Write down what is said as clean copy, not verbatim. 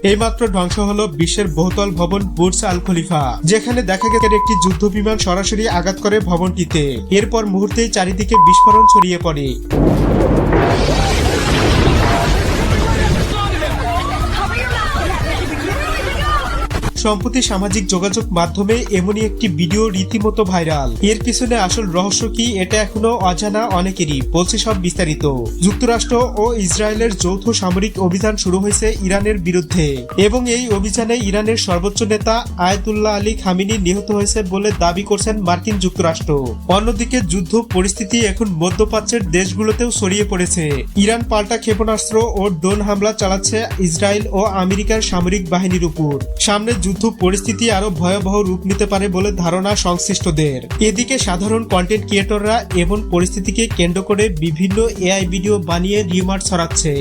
এইমাত্র ধ্বংস হলো বিশ্বের বহুতল ভবন বুর্জ আল খলিফা, যেখানে দেখা গেছে একটি যুদ্ধ বিমান সরাসরি আঘাত করে ভবনটিতে। এরপর মুহূর্তেই চারিদিকে বিস্ফোরণ ছড়িয়ে পড়ে। সম্প্রতি সামাজিক যোগাযোগ মাধ্যমে এমনই একটি ভিডিও রীতিমতো ভাইরাল। এর পিছনে আসল রহস্য কি, এটা এখনো অজানা অনেকেরই। বলছি সব বিস্তারিত। যুক্তরাষ্ট্র ও ইসরায়েলের যৌথ সামরিক অভিযান শুরু হয়েছে ইরানের বিরুদ্ধে, এবং এই অভিযানে ইরানের সর্বোচ্চ নেতা আয়াতুল্লাহ আলী খামেনি নিহত হয়েছে বলে দাবি করছেন মার্কিন যুক্তরাষ্ট্র। অন্যদিকে যুদ্ধ পরিস্থিতি এখন মধ্যপ্রাচ্যের দেশগুলোতেও ছড়িয়ে পড়েছে। ইরান পাল্টা ক্ষেপণাস্ত্র ও ড্রোন হামলা চালাচ্ছে ইসরায়েল ও আমেরিকার সামরিক বাহিনীর উপর। সামনে যুদ্ধ পরিস্থিতি আরো ভয়াবহ রূপ নিতে পারে বলে ধারণা সংশ্লিষ্টদের। এদিকে সাধারণ কন্টেন্ট ক্রিয়েটররা এমন পরিস্থিতিকে কেন্দ্র করে বিভিন্ন এআই ভিডিও বানিয়ে রিউমার ছড়াচ্ছে।